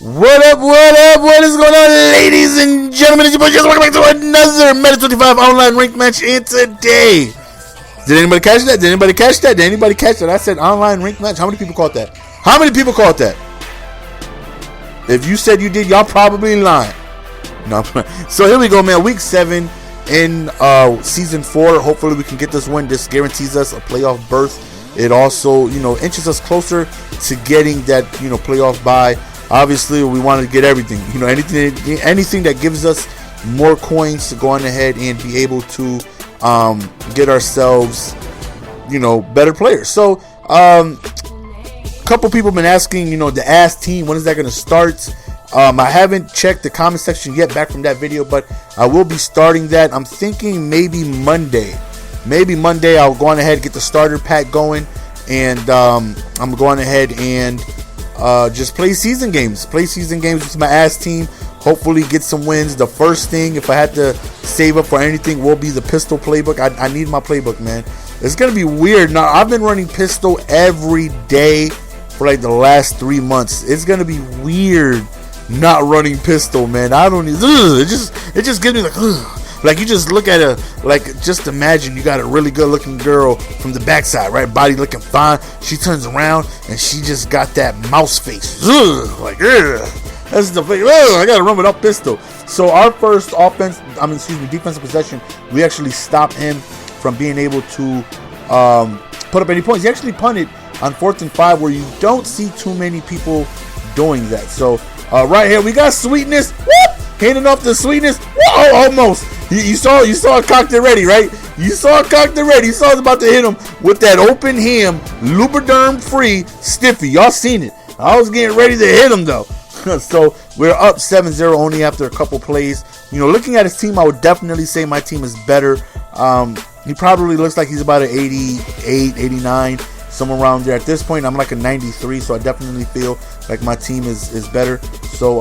What is going on, ladies and gentlemen? It's your boy, welcome back to another Madden 25 online ranked match. And today, did anybody catch that? I said online ranked match. How many people caught that? If you said you did, y'all probably lying. No. So here we go, man. Week 7 in season 4. Hopefully we can get this win. This guarantees us a playoff berth. It also, inches us closer to getting that, playoff bye. Obviously, we want to get everything. Anything that gives us more coins to go on ahead and be able to get ourselves, better players. So, a couple people have been asking, the ass team, when is that going to start? I haven't checked the comment section yet back from that video, but I will be starting that. I'm thinking maybe Monday. I'll go on ahead and get the starter pack going, and I'm going ahead and just play season games with my ass team. Hopefully get some wins. The first thing, if I had to save up for anything, will be the pistol playbook. I need my playbook, man. It's going to be weird. Now, I've been running pistol every day for like the last 3 months. It's going to be weird not running pistol, man. I don't need, it just gives me like, like you just look at just imagine you got a really good looking girl from the backside, right? Body looking fine. She turns around and she just got that mouse face. That's the face. I got to run without pistol. So our first defensive possession, we actually stopped him from being able to put up any points. He actually punted on 4th and 5, where you don't see too many people doing that. So right here we got Sweetness. Handing off the Sweetness. Whoa, almost. You saw it cocked and ready, right? You saw it was about to hit him with that open ham, Lubriderm free stiffy. Y'all seen it. I was getting ready to hit him though. So we're up 7-0 only after a couple plays. Looking at his team, I would definitely say my team is better. He probably looks like he's about an 88, 89, somewhere around there. At this point, I'm like a 93, so I definitely feel like my team is better. So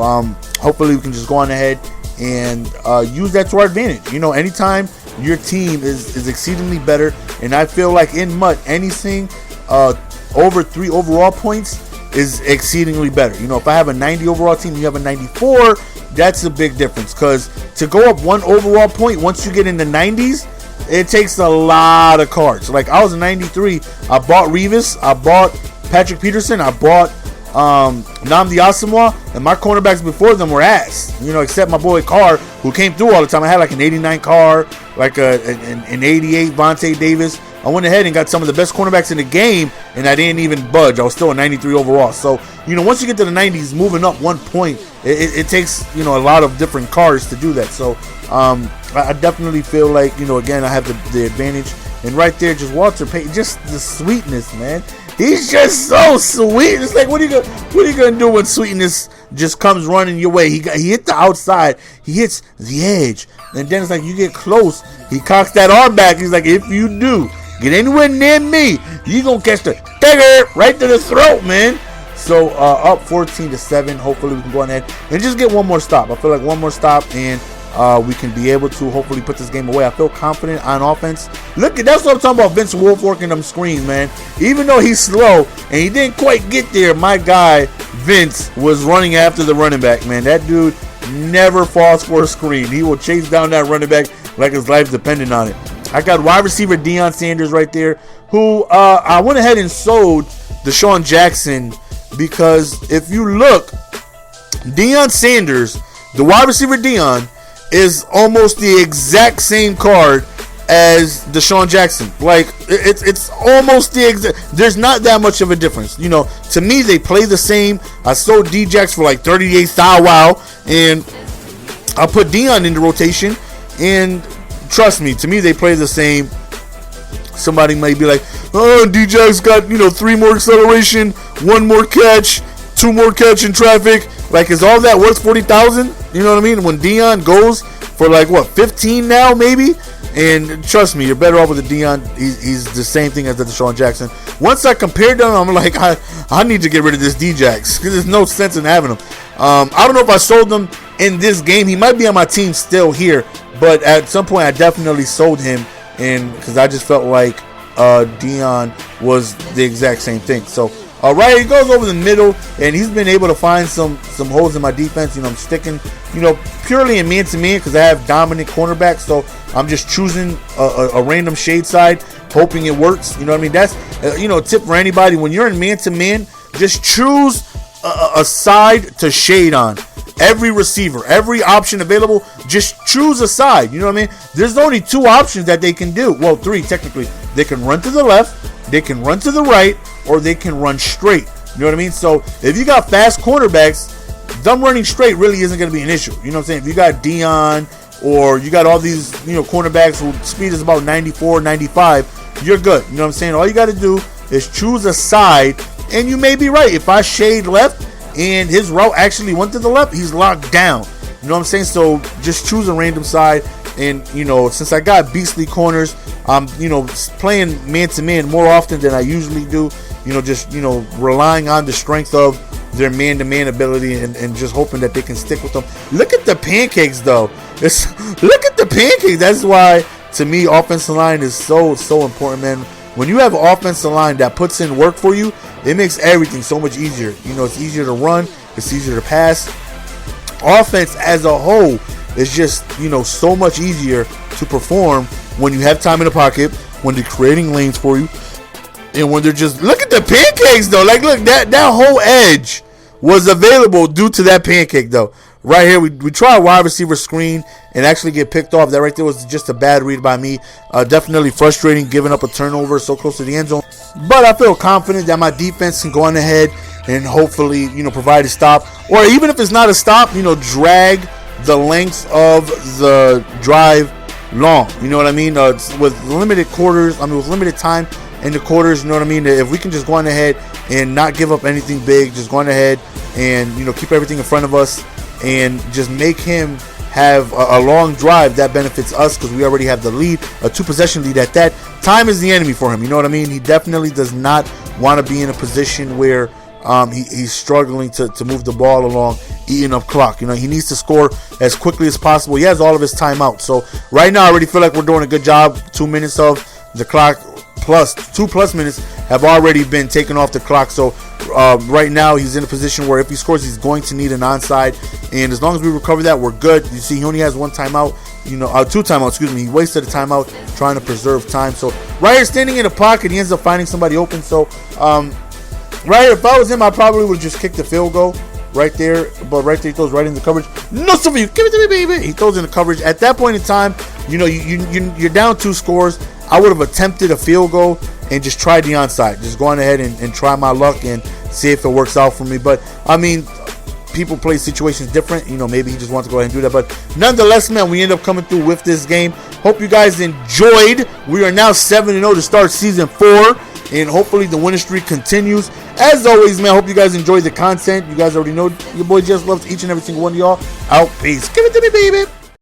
hopefully we can just go on ahead and use that to our advantage. Anytime your team is exceedingly better, and I feel like in MUT, anything over 3 overall points is exceedingly better. If I have a 90 overall team and you have a 94, that's a big difference, because to go up 1 overall point once you get in the 90s, it takes a lot of cards. Like I was a 93, I bought Revis, I bought Patrick Peterson, I bought Nnamdi Asomugha, and my cornerbacks before them were ass, except my boy Carr, who came through all the time. I had like an 89 Carr, like an 88 Vontae Davis. I went ahead and got some of the best cornerbacks in the game, and I didn't even budge. I was still a 93 overall. So, once you get to the 90s, moving up 1 point, it takes, a lot of different cards to do that. So, I definitely feel like, again, I have the advantage. And right there, just Walter Payton, just the sweetness, man. He's just so sweet. It's like, what are you gonna do when Sweetness just comes running your way? He hit the outside, he hits the edge, and then it's like you get close, he cocks that arm back. He's like, if you do get anywhere near me, you gonna catch the dagger right to the throat, man. So up 14-7. Hopefully we can go on ahead and just get one more stop. I feel like one more stop, and we can be able to hopefully put this game away. I feel confident on offense. Look, that's what I'm talking about. Vince Wolf working them screens, man. Even though he's slow and he didn't quite get there, my guy Vince was running after the running back, man. That dude never falls for a screen. He will chase down that running back like his life depended on it. I got wide receiver Deion Sanders right there, who I went ahead and sold Deshaun Jackson, because if you look, Deion Sanders, the wide receiver Deion, is almost the exact same card as Deshaun Jackson. Like it's almost the exact. There's not that much of a difference. To me, they play the same. I sold D-Jax for like 38 style wow, and I put Deion in the rotation, and trust me, to me they play the same. Somebody might be like, oh, D-Jax got 3 more acceleration, 1 more catch, 2 more catch in traffic. Like, is all that worth 40,000? You know what I mean? When Deion goes for like 15 now, maybe. And trust me, you're better off with the Deion. He's the same thing as the Deshaun Jackson. Once I compared them, I'm like, I need to get rid of this D-Jax, because there's no sense in having him. I don't know if I sold him in this game. He might be on my team still here, but at some point I definitely sold him, and because I just felt like Deion was the exact same thing. So Right, he goes over the middle, and he's been able to find some holes in my defense. You know, I'm sticking, you know, purely in man-to-man because I have dominant cornerbacks, so I'm just choosing a random shade side, hoping it works. You know what I mean? That's, you know, a tip for anybody. When you're in man-to-man, just choose a side to shade on. Every receiver, every option available, just choose a side. You know what I mean? There's only 2 options that they can do. Well, 3 technically. They can run to the left, they can run to the right, or they can run straight. You know what I mean? So if you got fast cornerbacks, them running straight really isn't going to be an issue. You know what I'm saying? If you got Dion or you got all these, you know, cornerbacks whose speed is about 94, 95, you're good. You know what I'm saying? All you got to do is choose a side, and you may be right. If I shade left and his route actually went to the left, he's locked down. You know what I'm saying? So just choose a random side. And, you know, since I got beastly corners, I'm, you know, playing man-to-man more often than I usually do. You know, just, you know, relying on the strength of their man-to-man ability and just hoping that they can stick with them. Look at the pancakes, though. Look at the pancakes. That's why, to me, offensive line is so important, man. When you have an offensive line that puts in work for you, it makes everything so much easier. You know, it's easier to run. It's easier to pass. Offense as a whole is just, you know, so much easier to perform when you have time in the pocket, when they're creating lanes for you, and when they're just, look at the pancakes, though. Like, look, that whole edge was available due to that pancake, though. Right here, we try a wide receiver screen and actually get picked off. That right there was just a bad read by me. Definitely frustrating, giving up a turnover so close to the end zone. But I feel confident that my defense can go on ahead and hopefully, you know, provide a stop. Or even if it's not a stop, you know, drag the length of the drive long. You know what I mean? With limited quarters, with limited time in the quarters, you know what I mean? If we can just go on ahead and not give up anything big, just go on ahead and, you know, keep everything in front of us and just make him have a long drive that benefits us because we already have the lead, a 2-possession lead at that. Time is the enemy for him. You know what I mean? He definitely does not want to be in a position where he's struggling to move the ball along, eating up clock. You know, he needs to score as quickly as possible. He has all of his timeouts. So right now I already feel like we're doing a good job. 2 minutes of the clock plus 2+ minutes have already been taken off the clock. So right now he's in a position where if he scores, he's going to need an onside. And as long as we recover that, we're good. You see, he only has 1 timeout. You know, 2 timeouts, excuse me. He wasted a timeout trying to preserve time. So right here, standing in the pocket, he ends up finding somebody open. So right here, if I was him, I probably would just kick the field goal right there. But right there, he throws right in the coverage. No, for you. Give it to me, baby. He throws in the coverage. At that point in time, you know, you're down 2 scores. I would have attempted a field goal and just tried the onside. Just go on ahead and try my luck and see if it works out for me. But, I mean, people play situations different. You know, maybe he just wants to go ahead and do that. But nonetheless, man, we end up coming through with this game. Hope you guys enjoyed. We are now 7-0 to start season 4. And hopefully the winning streak continues. As always, man, I hope you guys enjoyed the content. You guys already know your boy just loves each and every single one of y'all. Out. Peace. Give it to me, baby.